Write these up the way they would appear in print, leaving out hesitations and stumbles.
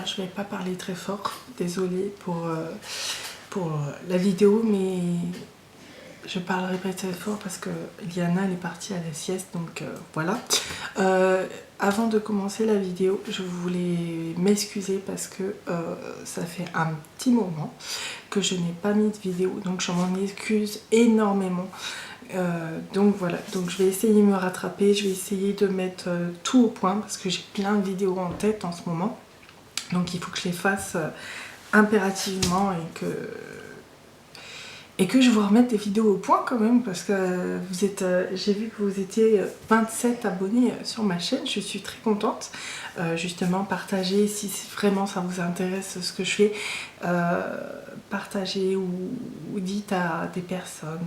Voilà, je vais pas parler très fort, désolée pour la vidéo, mais je parlerai pas très fort parce que Liana elle est partie à la sieste, donc voilà. Avant de commencer la vidéo, je voulais m'excuser parce que ça fait un petit moment que je n'ai pas mis de vidéo, donc je m'en excuse énormément. Donc voilà, donc je vais essayer de me rattraper, je vais essayer de mettre tout au point parce que j'ai plein de vidéos en tête en ce moment. Donc il faut que je les fasse impérativement et que je vous remette des vidéos au point quand même, parce que vous êtes, j'ai vu que vous étiez 27 abonnés sur ma chaîne, je suis très contente. Justement, partagez si vraiment ça vous intéresse ce que je fais, partagez ou dites à des personnes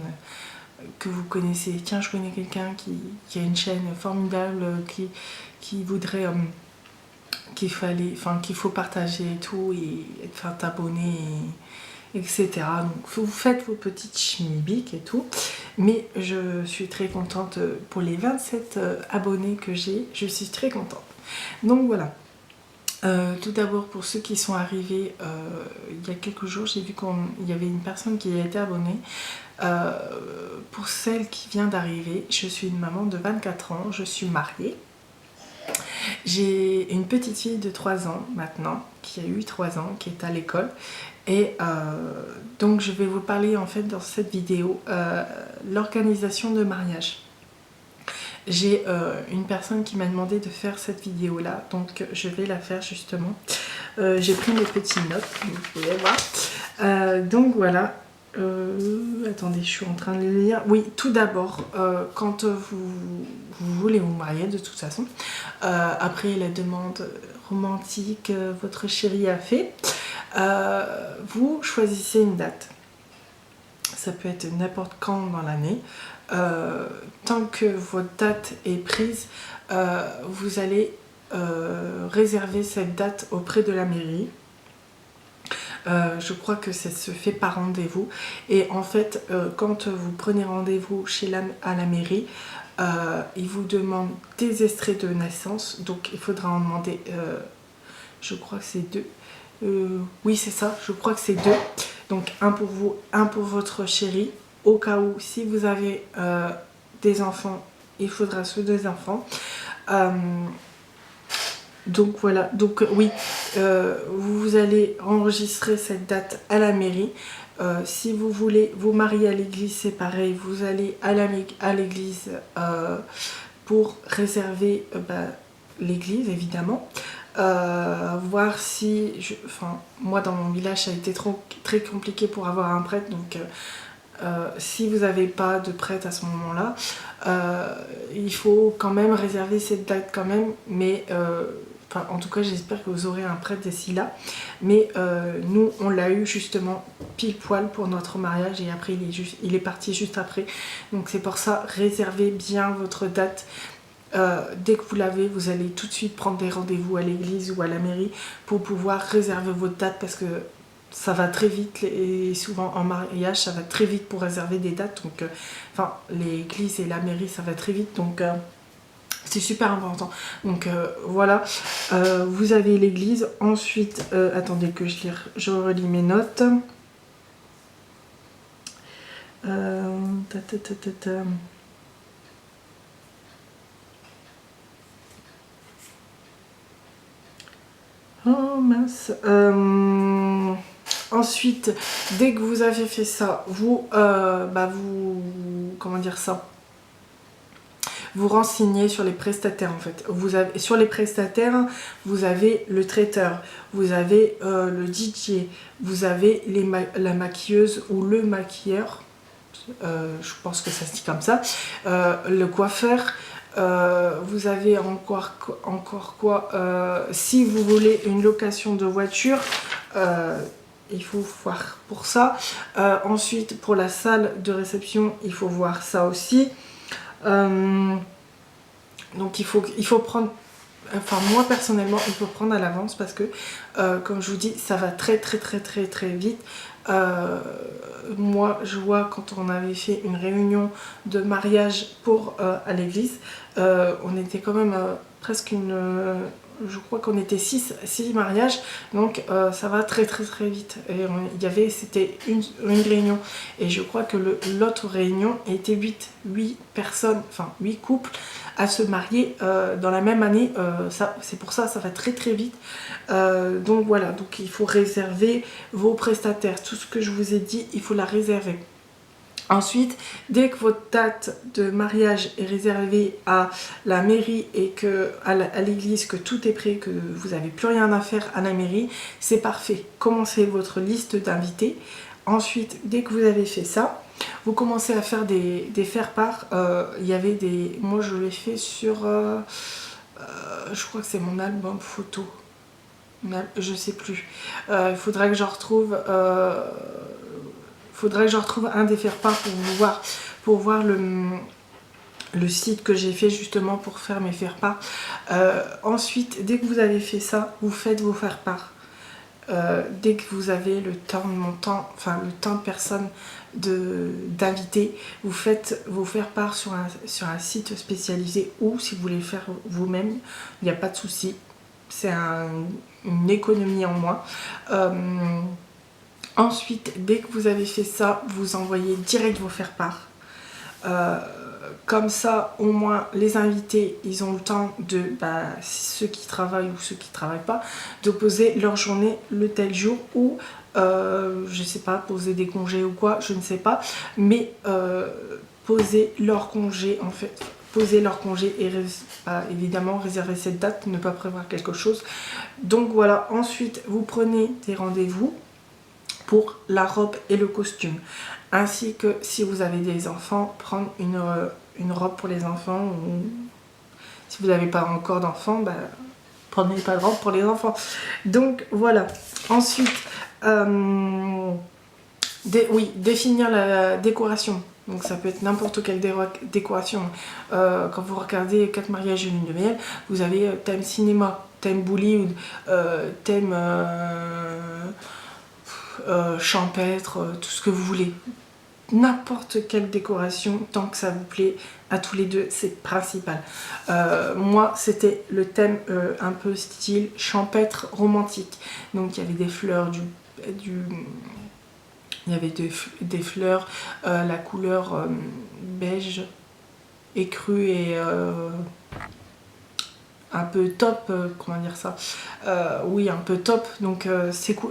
que vous connaissez, tiens je connais quelqu'un qui a une chaîne formidable, qui voudrait... qu'il faut partager et tout, et faire t'abonner, etc. Donc vous faites vos petites schmibiques et tout, mais je suis très contente pour les 27 abonnés que j'ai, je suis très contente. Donc voilà. Tout d'abord, pour ceux qui sont arrivés il y a quelques jours, j'ai vu qu'il y avait une personne qui a été abonnée. Pour celle qui vient d'arriver, je suis une maman de 24 ans, je suis mariée. J'ai une petite fille de 3 ans maintenant, qui a eu 3 ans, qui est à l'école. Et donc je vais vous parler en fait dans cette vidéo l'organisation de mariage. J'ai une personne qui m'a demandé de faire cette vidéo là, donc je vais la faire justement. J'ai pris mes petites notes, vous pouvez voir. Donc voilà. Attendez, je suis en train de les lire. Oui, tout d'abord, quand vous voulez vous marier de toute façon, après la demande romantique, votre chéri a fait, vous choisissez une date. Ça peut être n'importe quand dans l'année. Tant que votre date est prise, vous allez réserver cette date auprès de la mairie. Je crois que ça se fait par rendez-vous, et en fait quand vous prenez rendez-vous à la mairie, ils vous demandent des extraits de naissance, donc il faudra en demander, je crois que c'est 2, oui c'est ça, je crois que c'est 2, donc un pour vous, un pour votre chéri, au cas où si vous avez des enfants, il faudra ceux des enfants. Donc voilà, donc oui, vous allez enregistrer cette date à la mairie. Si vous voulez vous marier à l'église, c'est pareil, vous allez à l'église pour réserver l'église évidemment. Voir si, moi dans mon village ça a été très compliqué pour avoir un prêtre, donc si vous n'avez pas de prêtre à ce moment-là, il faut quand même réserver cette date quand même, mais en tout cas j'espère que vous aurez un prêtre d'ici là, mais nous on l'a eu justement pile poil pour notre mariage, et après il est parti juste après, donc c'est pour ça, réservez bien votre date. Dès que vous l'avez, vous allez tout de suite prendre des rendez-vous à l'église ou à la mairie pour pouvoir réserver votre date, parce que ça va très vite, et souvent en mariage ça va très vite pour réserver des dates, donc l'église et la mairie ça va très vite, donc c'est super important. Donc voilà, vous avez l'église, ensuite attendez que je relis mes notes. Oh mince. Ensuite, dès que vous avez fait ça, vous comment dire ça, vous renseignez sur les prestataires en fait. Sur les prestataires, vous avez le traiteur, vous avez le DJ, vous avez la maquilleuse ou le maquilleur, je pense que ça se dit comme ça, le coiffeur. Vous avez encore quoi, si vous voulez une location de voiture, il faut voir pour ça. Ensuite, pour la salle de réception, il faut voir ça aussi. Donc il faut prendre, moi personnellement il faut prendre à l'avance, parce que comme je vous dis ça va très vite. Moi je vois, quand on avait fait une réunion de mariage à l'église, on était quand même presque je crois qu'on était 6 mariages, donc ça va très vite. Et c'était une réunion, et je crois que l'autre réunion était 8 personnes, enfin 8 couples à se marier dans la même année. C'est pour ça, ça va très vite. Donc voilà, donc il faut réserver vos prestataires. Tout ce que je vous ai dit, il faut la réserver. Ensuite, dès que votre date de mariage est réservée à la mairie et à l'église, que tout est prêt, que vous n'avez plus rien à faire à la mairie, c'est parfait. Commencez votre liste d'invités. Ensuite, dès que vous avez fait ça, vous commencez à faire des faire-part. Il y avait des... Moi, je l'ai fait sur... je crois que c'est mon album photo. Je sais plus. Il faudrait que je retrouve... un des faire-part pour voir le site que j'ai fait justement pour faire mes faire-part. Ensuite, dès que vous avez fait ça, vous faites vos faire-part. Dès que vous avez le temps de personnes d'invités, vous faites vos faire-part sur un site spécialisé, ou si vous voulez le faire vous-même, il n'y a pas de souci. C'est une économie en moins. Ensuite, dès que vous avez fait ça, vous envoyez direct vos faire-part. Comme ça, au moins, les invités, ils ont le temps de, ceux qui travaillent ou ceux qui ne travaillent pas, de poser leur journée le tel jour, ou, je ne sais pas, poser des congés ou quoi, je ne sais pas, mais poser leur congé, en fait. Poser leur congé et évidemment réserver cette date, ne pas prévoir quelque chose. Donc voilà, ensuite, vous prenez des rendez-vous pour la robe et le costume, ainsi que si vous avez des enfants, prendre une robe pour les enfants, ou si vous n'avez pas encore d'enfants, prenez pas de robe pour les enfants. Donc voilà. Ensuite, définir la décoration. Donc ça peut être n'importe quelle décoration. Quand vous regardez 4 mariages et lune de miel, vous avez thème cinéma, thème Bollywood, thème champêtre, tout ce que vous voulez. N'importe quelle décoration, tant que ça vous plaît à tous les deux, c'est principal. Moi, c'était le thème un peu style champêtre romantique. Donc il y avait des fleurs, il y avait des fleurs, la couleur beige écru et un peu top, comment dire ça, oui, un peu top. Donc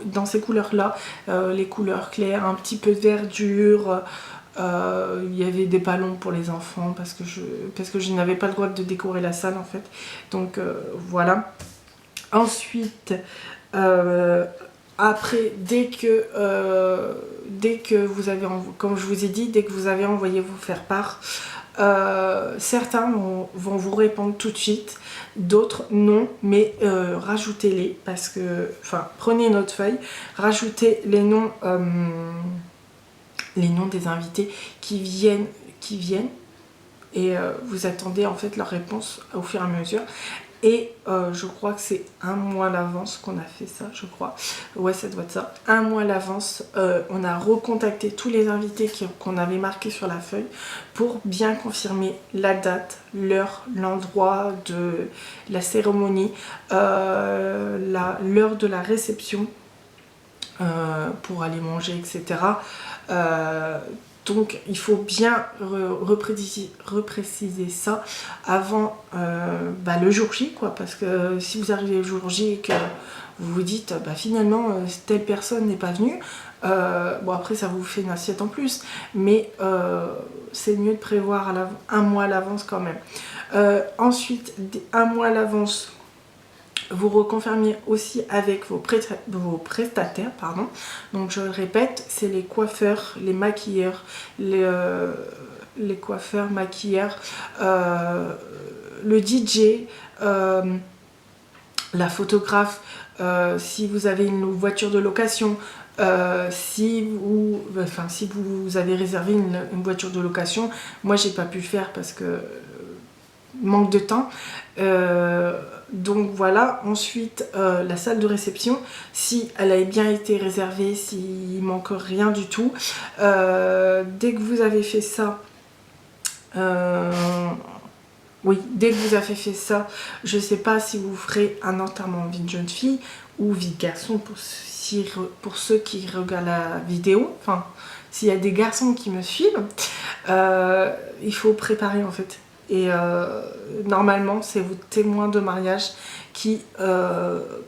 dans ces couleurs là, les couleurs claires, un petit peu de verdure, il y avait des ballons pour les enfants parce que je n'avais pas le droit de décorer la salle en fait. Donc voilà. Ensuite, après, dès que vous avez, comme je vous ai dit, dès que vous avez envoyé vos faire-part, certains vont vous répondre tout de suite, d'autres non, mais rajoutez-les, parce que, prenez une autre feuille, rajoutez les noms des invités qui viennent, et vous attendez en fait leur réponse au fur et à mesure. Et je crois que c'est un mois à l'avance qu'on a fait ça, je crois. Ouais, ça doit être ça. Un mois à l'avance, on a recontacté tous les invités qu'on avait marqués sur la feuille pour bien confirmer la date, l'heure, l'endroit de la cérémonie, l'heure de la réception pour aller manger, etc. Donc il faut bien repréciser ça avant le jour J, quoi, parce que si vous arrivez le jour J et que vous vous dites finalement telle personne n'est pas venue, bon après ça vous fait une assiette en plus, mais c'est mieux de prévoir un mois à l'avance quand même. Ensuite, un mois à l'avance, vous reconfirmez aussi avec vos prestataires, pardon. Donc je le répète, c'est les coiffeurs, les maquilleurs, les coiffeurs, maquilleurs, le DJ, la photographe, si vous avez une voiture de location, si vous avez réservé une voiture de location. Moi j'ai pas pu le faire parce que manque de temps. Donc voilà. Ensuite, la salle de réception, si elle a bien été réservée, s'il manque rien du tout, dès que vous avez fait ça, Oui, dès que vous avez fait ça, je ne sais pas si vous ferez un enterrement vie de jeune fille ou vie de garçon pour ceux qui regardent la vidéo. Enfin, s'il y a des garçons qui me suivent, il faut préparer en fait. Et normalement, c'est vos témoins de mariage qui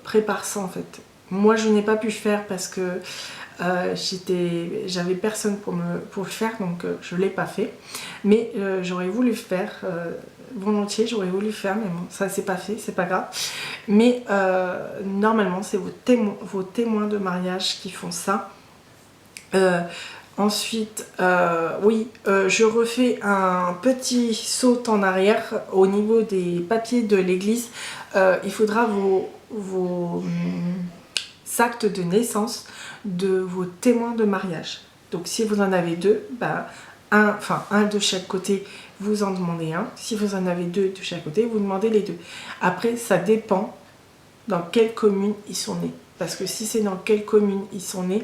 préparent ça en fait. Moi, je n'ai pas pu le faire parce que j'avais personne pour le faire, donc je ne l'ai pas fait. Mais j'aurais voulu le faire, volontiers, j'aurais voulu le faire, mais bon, ça c'est pas fait, c'est pas grave. Mais normalement, c'est vos témoins de mariage qui font ça. Ensuite, oui, je refais un petit saut en arrière au niveau des papiers de l'église. Il faudra vos actes de naissance de vos témoins de mariage. Donc si vous en avez deux, ben, un de chaque côté, vous en demandez un. Si vous en avez deux de chaque côté, vous demandez les deux. Après, ça dépend dans quelle commune ils sont nés. Parce que si c'est dans quelle commune ils sont nés,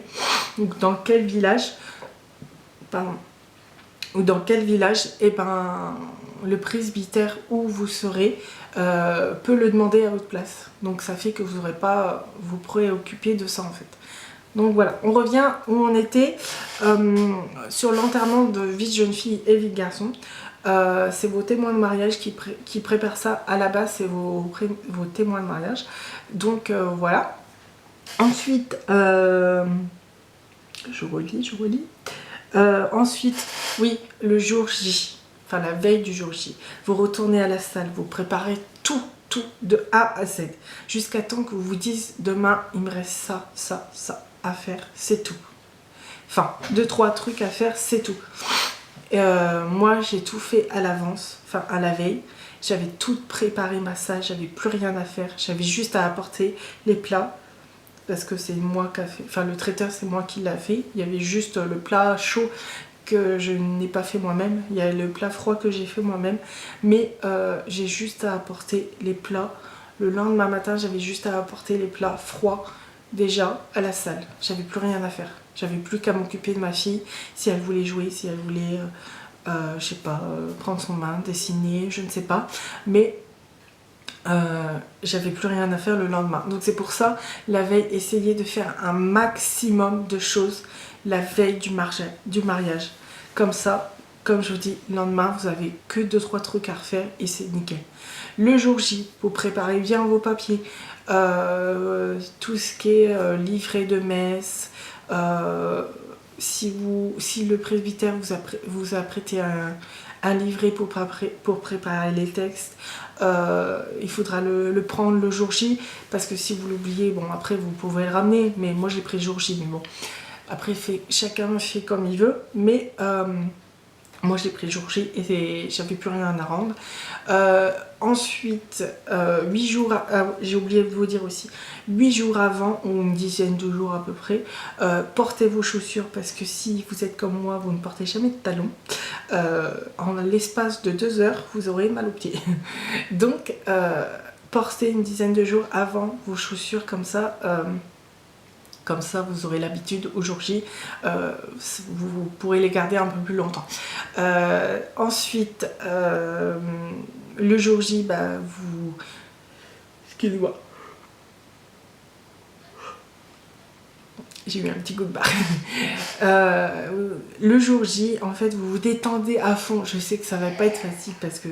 ou dans quel village, pardon, ou dans quel village, et ben, le presbytère où vous serez peut le demander à votre place. Donc ça fait que vous n'aurez pas vous préoccuper de ça en fait. Donc voilà, on revient où on était sur l'enterrement de vie de jeune fille et vie de garçon. C'est vos témoins de mariage qui préparent ça. À la base, c'est vos témoins de mariage. Donc voilà. Ensuite, je relis. Ensuite, oui, le jour J, enfin la veille du jour J, vous retournez à la salle, vous préparez tout de A à Z, jusqu'à temps que vous vous disiez demain, il me reste ça à faire, c'est tout. Enfin, 2-3 trucs à faire, c'est tout. Moi, j'ai tout fait à l'avance, enfin à la veille. J'avais tout préparé ma salle, j'avais plus rien à faire, j'avais juste à apporter les plats. Parce que c'est moi qui a fait, enfin le traiteur c'est moi qui l'a fait. Il y avait juste le plat chaud que je n'ai pas fait moi-même. Il y a le plat froid que j'ai fait moi-même. Mais j'ai juste à apporter les plats. Le lendemain matin, j'avais juste à apporter les plats froids déjà à la salle. J'avais plus rien à faire. J'avais plus qu'à m'occuper de ma fille. Si elle voulait jouer, si elle voulait, je sais pas, prendre son bain, dessiner, je ne sais pas. Mais j'avais plus rien à faire le lendemain. Donc c'est pour ça, la veille, essayez de faire un maximum de choses la veille du mariage. Comme ça, comme je vous dis, le lendemain, vous avez que 2-3 trucs à refaire et c'est nickel. Le jour J, vous préparez bien vos papiers, tout ce qui est livret de messe, si le presbytère vous a prêté un livret pour préparer les textes, il faudra le prendre le jour J, parce que si vous l'oubliez, bon après vous pouvez le ramener, mais moi j'ai pris le jour J, mais bon, après chacun fait comme il veut, mais moi j'ai pris le jour J et j'avais plus rien à rendre. Ensuite, 8 jours, j'ai oublié de vous dire aussi, 8 jours avant, ou une dizaine de jours à peu près, portez vos chaussures, parce que si vous êtes comme moi, vous ne portez jamais de talons. En l'espace de 2 heures, vous aurez mal aux pieds. Donc, portez une dizaine de jours avant vos chaussures, comme ça, vous aurez l'habitude au jour J, vous pourrez les garder un peu plus longtemps. Ensuite, le jour J, bah, excusez-moi. J'ai eu un petit coup de barre. Le jour J, en fait, vous vous détendez à fond. Je sais que ça va pas être facile parce que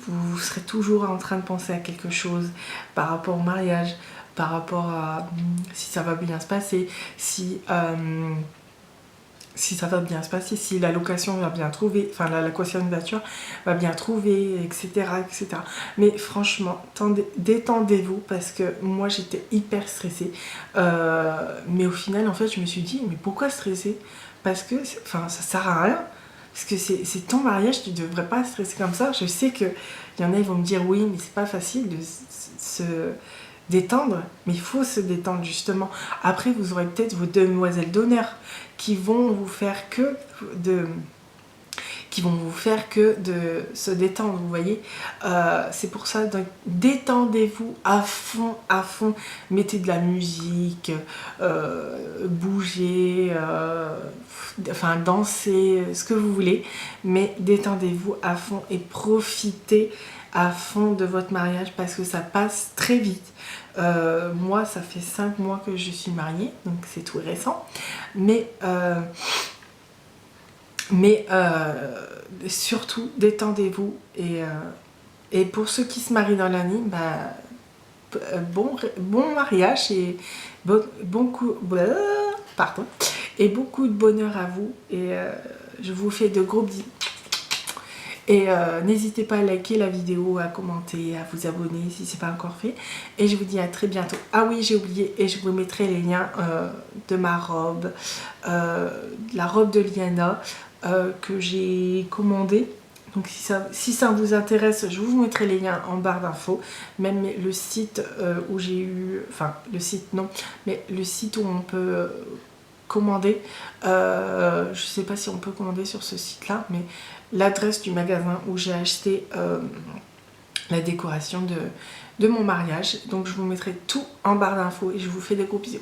vous serez toujours en train de penser à quelque chose par rapport au mariage, par rapport à si ça va bien se passer, si ça va bien se passer, si la location va bien trouver, enfin la location de voiture va bien trouver, etc. etc. Mais franchement, détendez-vous, parce que moi j'étais hyper stressée. Mais au final, en fait, je me suis dit, mais pourquoi stresser? Parce que ça sert à rien. Parce que c'est ton mariage, tu devrais pas stresser comme ça. Je sais qu'il y en a, ils vont me dire oui, mais c'est pas facile de se détendre, mais il faut se détendre justement. Après, vous aurez peut-être vos demoiselles d'honneur qui vont vous faire que de se détendre, vous voyez. C'est pour ça, donc détendez-vous à fond, mettez de la musique, bougez, enfin dansez, ce que vous voulez, mais détendez-vous à fond et profitez à fond de votre mariage parce que ça passe très vite. Moi, ça fait 5 mois que je suis mariée, donc c'est tout récent. Mais surtout, détendez-vous. Et pour ceux qui se marient dans l'année, bah, bon mariage et pardon, et beaucoup de bonheur à vous. Et je vous fais de gros bisous. Et n'hésitez pas à liker la vidéo, à commenter, à vous abonner si ce n'est pas encore fait. Et je vous dis à très bientôt. Ah oui, j'ai oublié, et je vous mettrai les liens de ma robe, la robe de Liana que j'ai commandée. Donc si ça vous intéresse, je vous mettrai les liens en barre d'infos. Même le site où j'ai eu... Enfin, le site non, mais le site où on peut commander. Je ne sais pas si on peut commander sur ce site-là, mais l'adresse du magasin où j'ai acheté la décoration de mon mariage. Donc je vous mettrai tout en barre d'infos et je vous fais des gros bisous.